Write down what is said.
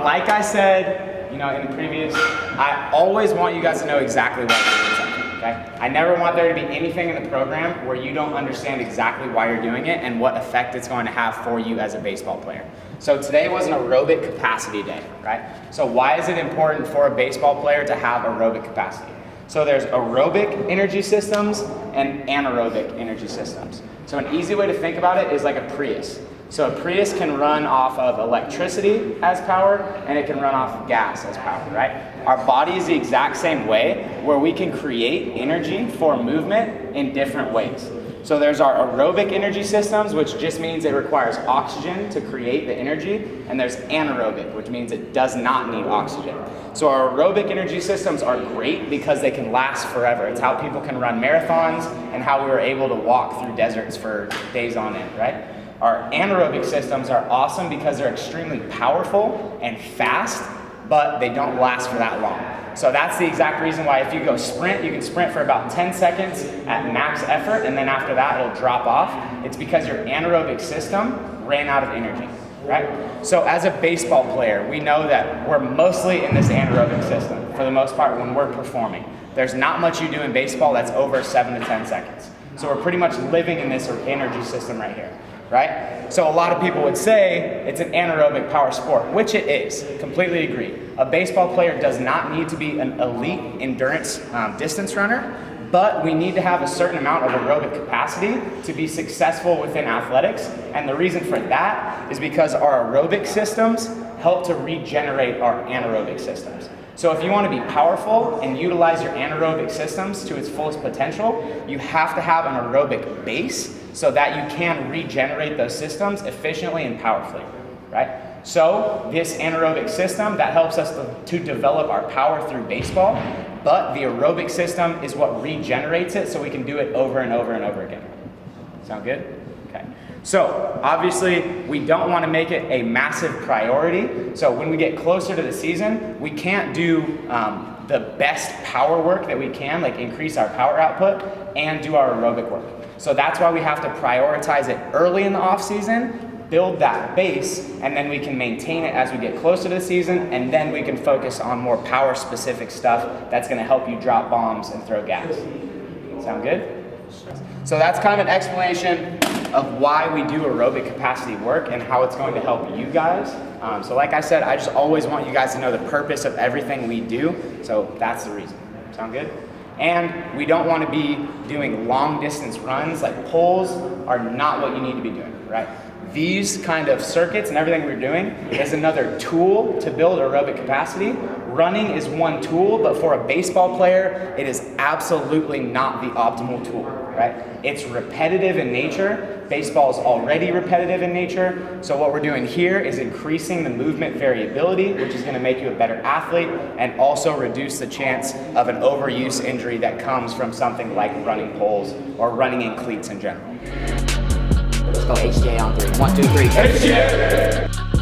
like I said, you know, in the previous, I always want you guys to know exactly what you're doing something, okay? I never want there to be anything in the program where you don't understand exactly why you're doing it and what effect it's going to have for you as a baseball player. So today was an aerobic capacity day, right? So why is it important for a baseball player to have aerobic capacity? So there's aerobic energy systems and anaerobic energy systems. So an easy way to think about it is like a Prius. So a Prius can run off of electricity as power, and it can run off gas as power, right? Our body is the exact same way, where we can create energy for movement in different ways. So there's our aerobic energy systems, which just means it requires oxygen to create the energy, and there's anaerobic, which means it does not need oxygen. So our aerobic energy systems are great because they can last forever. It's how people can run marathons and how we were able to walk through deserts for days on end, right? Our anaerobic systems are awesome because they're extremely powerful and fast, but they don't last for that long. So that's the exact reason why if you go sprint, you can sprint for about 10 seconds at max effort, and then after that it'll drop off. It's because your anaerobic system ran out of energy, right? So as a baseball player, we know that we're mostly in this anaerobic system for the most part when we're performing. There's not much you do in baseball that's over 7 to 10 seconds. So we're pretty much living in this energy system right here, right? So a lot of people would say it's an anaerobic power sport, which it is, completely agree. A baseball player does not need to be an elite endurance distance runner, but we need to have a certain amount of aerobic capacity to be successful within athletics. And the reason for that is because our aerobic systems help to regenerate our anaerobic systems. So if you want to be powerful and utilize your anaerobic systems to its fullest potential, you have to have an aerobic base so that you can regenerate those systems efficiently and powerfully, right? So this anaerobic system, that helps us to develop our power through baseball, but the aerobic system is what regenerates it so we can do it over and over and over again. Sound good? Okay. So obviously we don't want to make it a massive priority. So when we get closer to the season, we can't do the best power work that we can, like increase our power output and do our aerobic work. So that's why we have to prioritize it early in the off season, build that base, and then we can maintain it as we get closer to the season, and then we can focus on more power specific stuff that's going to help you drop bombs and throw gas. Sound good? So that's kind of an explanation of why we do aerobic capacity work and how it's going to help you guys. So like I said, I just always want you guys to know the purpose of everything we do. So that's the reason. Sound good? And we don't want to be doing long distance runs. Like pulls are not what you need to be doing, right? These kind of circuits and everything we're doing is another tool to build aerobic capacity. Running is one tool, but for a baseball player, it is absolutely not the optimal tool, right? It's repetitive in nature. Baseball is already repetitive in nature. So what we're doing here is increasing the movement variability, which is going to make you a better athlete and also reduce the chance of an overuse injury that comes from something like running poles or running in cleats in general. Let's go HJ on 3. 1, 2, 3. HJ!